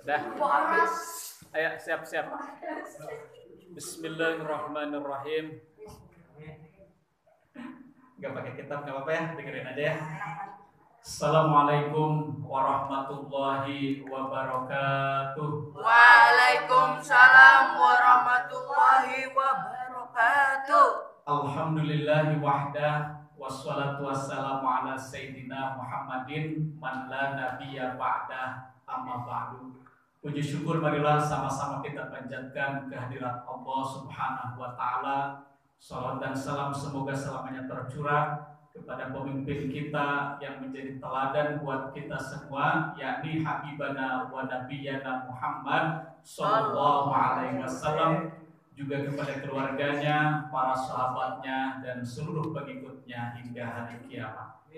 Udah. Ayo siap-siap. Bismillahirrahmanirrahim. Gak pakai kitab gak apa-apa ya, dengerin aja ya. Assalamualaikum warahmatullahi wabarakatuh. Waalaikumsalam warahmatullahi wabarakatuh. Alhamdulillahi wahdah, wassalatu wassalamu ala sayyidina Muhammadin man la nabiyya ba'dah, amma ba'du. Puji syukur marilah sama-sama kita panjatkan kehadirat Allah Subhanahu wa taala. Salam dan salam semoga selamanya tercurah kepada pemimpin kita yang menjadi teladan buat kita semua, yakni Habibana wa Nabiyana Muhammad sallallahu alaihi wasallam, juga kepada keluarganya, para sahabatnya, dan seluruh pengikutnya hingga hari kiamat.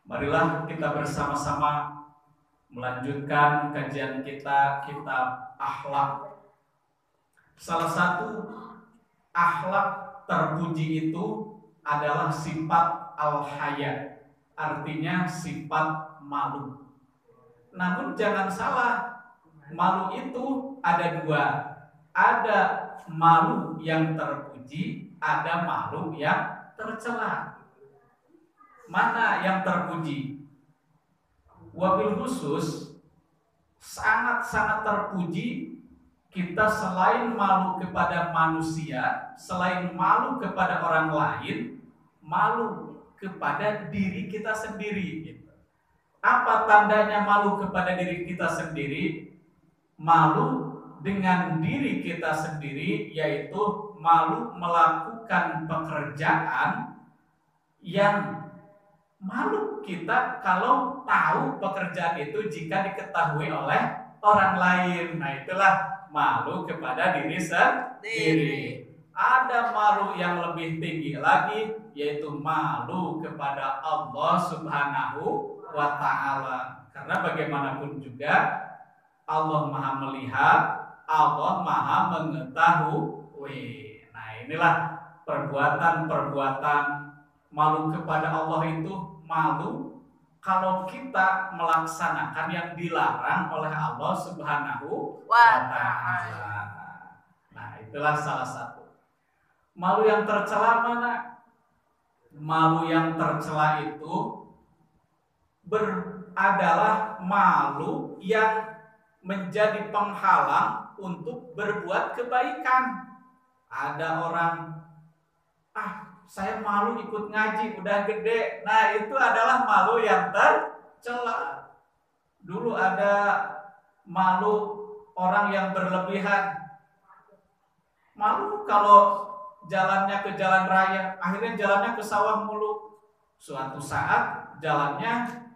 Marilah kita bersama-sama melanjutkan kajian kita kitab akhlak. Salah satu akhlak terpuji itu adalah sifat al-haya, artinya sifat malu. Namun jangan salah, malu itu ada dua. Ada malu yang terpuji, ada malu yang tercela. Mana yang terpuji? Wabil khusus sangat-sangat terpuji kita selain malu kepada manusia, selain malu kepada orang lain, malu kepada diri kita sendiri. Apa tandanya malu kepada diri kita sendiri? Malu dengan diri kita sendiri, yaitu malu melakukan pekerjaan yang malu kita kalau tahu pekerjaan itu jika diketahui oleh orang lain. Nah, itulah malu kepada diri sendiri. Ada malu yang lebih tinggi lagi, yaitu malu kepada Allah Subhanahu wa ta'ala. Karena bagaimanapun juga Allah Maha melihat, Allah Maha mengetahui. Nah, inilah perbuatan-perbuatan malu kepada Allah itu malu kalau kita melaksanakan yang dilarang oleh Allah Subhanahu wa ta'ala. Nah, itulah salah satu. Malu yang tercela mana? Malu yang tercela itu adalah malu yang menjadi penghalang untuk berbuat kebaikan. Ada orang, saya malu ikut ngaji, udah gede. Nah, itu adalah malu yang tercela. Dulu ada malu orang yang berlebihan. Malu kalau jalannya ke jalan raya, akhirnya jalannya ke sawah mulu. Suatu saat jalannya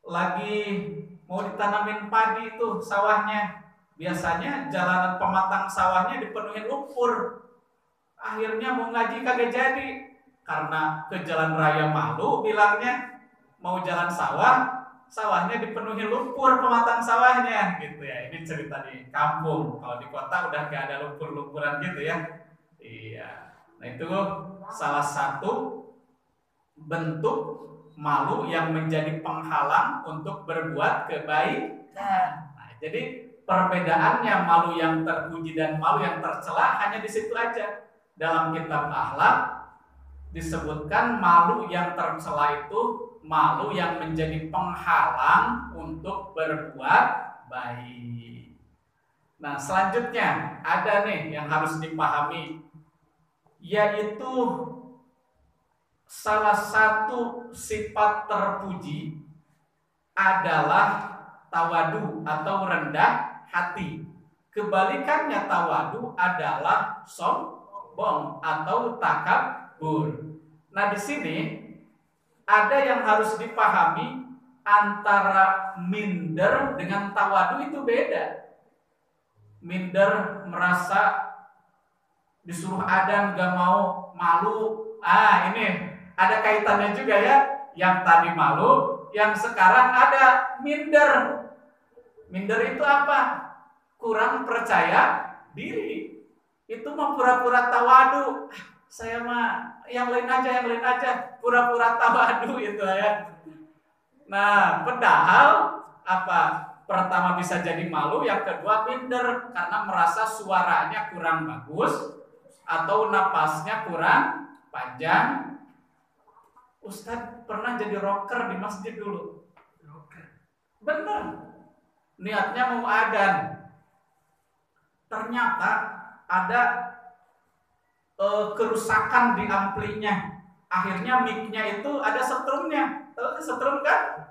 lagi mau ditanamin padi itu sawahnya. Biasanya jalanan pematang sawahnya dipenuhi lumpur. Akhirnya mau ngaji kagak jadi karena ke jalan raya malu bilangnya, mau jalan sawahnya dipenuhi lumpur pematang sawahnya gitu ya. Ini cerita di kampung. Kalau di kota udah gak ada lumpur-lumpuran gitu ya. Iya. Nah, itu salah satu bentuk malu yang menjadi penghalang untuk berbuat kebaikan. Nah, jadi perbedaannya malu yang terpuji dan malu yang tercela hanya di situ aja. Dalam kitab akhlak disebutkan malu yang tercela itu malu yang menjadi penghalang untuk berbuat baik. Nah, selanjutnya ada nih yang harus dipahami, yaitu salah satu sifat terpuji adalah tawadu atau rendah hati. Kebalikannya tawadu adalah sombong atau takabur. Nah, di sini ada yang harus dipahami, antara minder dengan tawadu itu beda. Minder merasa disuruh adan gak mau, malu. Ini ada kaitannya juga ya. Yang tadi malu, yang sekarang ada minder. Minder itu apa? Kurang percaya diri. Itu mah pura-pura tawadu. Saya mah yang lain aja, pura-pura tawadu itu ya. Nah, padahal Apa? Pertama bisa jadi malu, yang kedua minder karena merasa suaranya kurang bagus atau napasnya kurang panjang. Ustadz pernah jadi rocker di masjid dulu. Bener. Niatnya mau adzan. Ternyata ada kerusakan di amplinya. Akhirnya mic-nya itu ada setrumnya. Tahu setrum kan?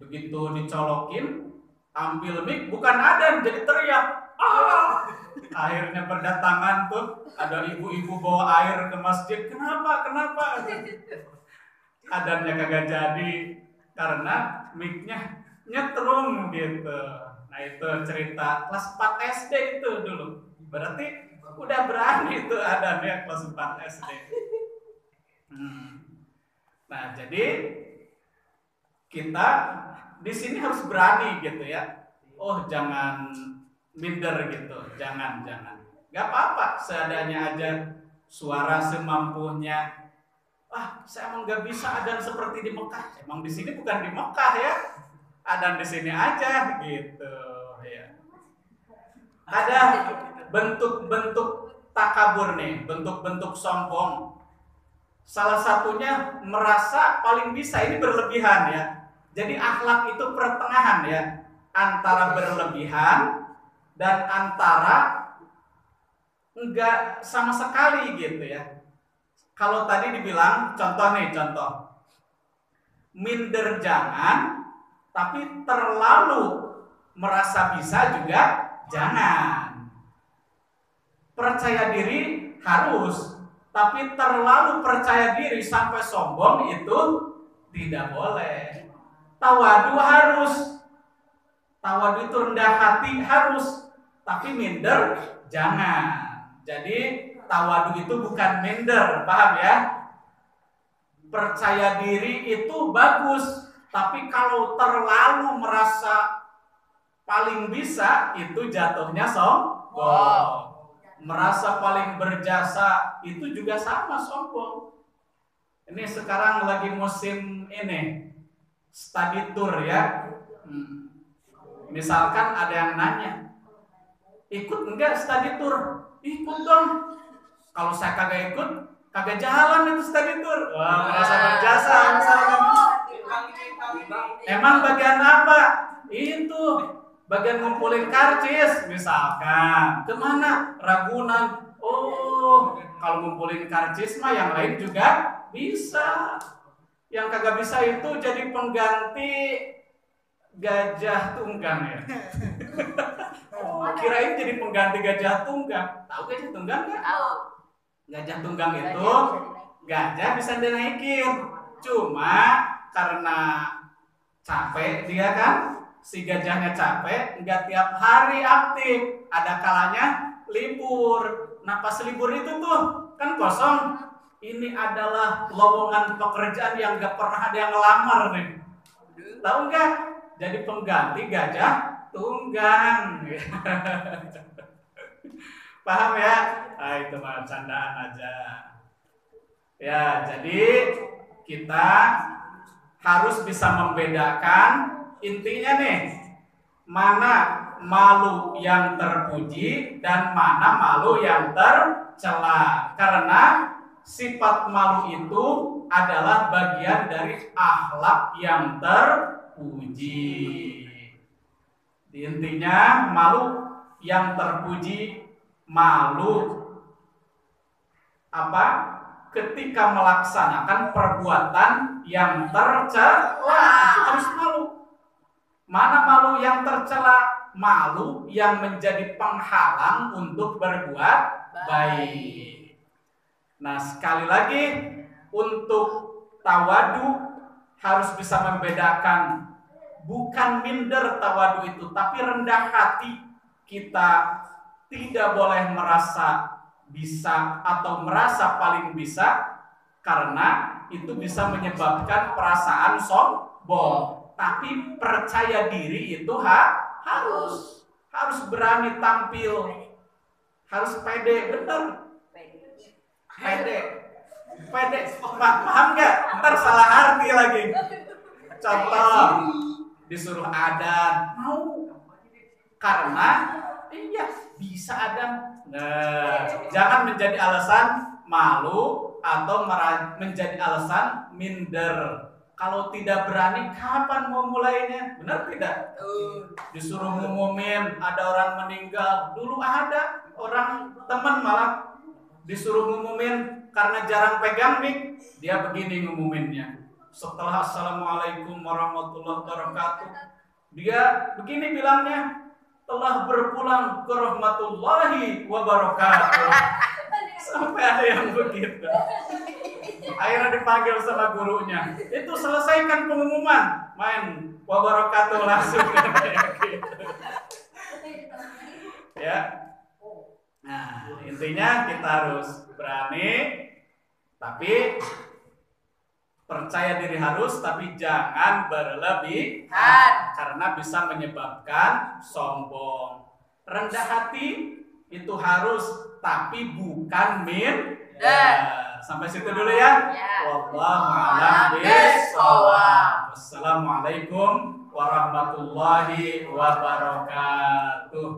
Begitu dicolokin, ambil mic bukan adzan, jadi teriak. Ah! Akhirnya berdatangan tuh ada ibu-ibu bawa air ke masjid. Kenapa? Adzannya kagak jadi karena mic-nya nyetrum gitu. Nah itu cerita kelas 4 SD itu dulu. Berarti udah berani tuh adzannya kelas 4 SD. Nah jadi kita di sini harus berani gitu ya. Oh jangan minder gitu, jangan. Gak apa-apa, seadanya aja, suara semampunya. Saya emang gak bisa adzan seperti di Mekah. Emang di sini bukan di Mekah ya, adzan di sini aja gitu ya. Ada bentuk-bentuk takabur nih, bentuk-bentuk sombong. Salah satunya merasa paling bisa, ini berlebihan ya. Jadi akhlak itu pertengahan ya, antara berlebihan dan antara enggak sama sekali gitu ya. Kalau tadi dibilang contoh, minder jangan, tapi terlalu merasa bisa juga jangan. Percaya diri harus, tapi terlalu percaya diri sampai sombong itu tidak boleh. Tawadu harus, tawadu itu rendah hati harus, tapi minder jangan. Jadi tawadu itu bukan minder, paham ya? Percaya diri itu bagus, tapi kalau terlalu merasa paling bisa itu jatuhnya sombong. Merasa paling berjasa itu juga sama sombong. Ini sekarang lagi musim ini study tour ya. Misalkan ada yang nanya, ikut enggak study tour? Ikut dong. Kalau saya kagak ikut, kagak jalan itu study tour. Wah, merasa berjasa misalkan. Emang bagian apa? Itu bagian ngumpulin karcis misalkan. Kemana? Ragunan. Oh, kalau ngumpulin karcis mah yang lain juga bisa. Yang kagak bisa itu jadi pengganti gajah tunggang ya. Kirain jadi pengganti gajah tunggang. Tahu gajah tunggang nggak? Tahu. Gajah tunggang itu gajah bisa dinaikin. Cuma karena capek dia kan, si gajahnya capek, nggak tiap hari aktif. Ada kalanya libur. Nah pas libur itu tuh kan kosong. Ini adalah lowongan pekerjaan yang nggak pernah ada yang ngelamar nih. Tahu nggak? Jadi pengganti gajah tunggang. Paham ya? Nah, itu mah candaan aja. Ya, jadi kita harus bisa membedakan intinya nih, mana malu yang terpuji dan mana malu yang tercela. Karena sifat malu itu adalah bagian dari akhlak yang terpuji. Intinya malu yang terpuji, malu apa? Ketika melaksanakan perbuatan yang tercela, harus malu. Mana malu yang tercela? Malu yang menjadi penghalang untuk berbuat baik. Nah, sekali lagi untuk tawadu harus bisa membedakan, bukan minder tawadu itu, tapi rendah hati. Kita tidak boleh merasa bisa atau merasa paling bisa, karena itu bisa menyebabkan perasaan sombong. Tapi percaya diri itu harus berani tampil, harus pede, bener. Pede, paham nggak? Ntar salah arti lagi. Contoh, disuruh adzan, mau. Karena iya bisa adzan. Nah, jangan menjadi alasan malu atau menjadi alasan minder. Kalau tidak berani, kapan mau mulainya? Benar tidak? Disuruh ngumumin ada orang meninggal. Dulu ada orang teman malah disuruh ngumumin karena jarang pegang mic, dia begini ngumuminnya. Setelah assalamualaikum warahmatullahi wabarakatuh, dia begini bilangnya, telah berpulang ke rahmatullahi wabarakatuh. Sampai ada yang begitu. Akhirnya dipanggil sama gurunya. Itu selesaikan pengumuman, main wabarakatuh langsung kayak gitu. Ya. Nah, intinya kita harus berani, tapi percaya diri harus, tapi jangan berlebihan karena bisa menyebabkan sombong. Rendah hati itu harus, tapi bukan minder. Sampai situ dulu ya. Wallahu a'lam bishawab. Wassalamualaikum warahmatullahi wabarakatuh.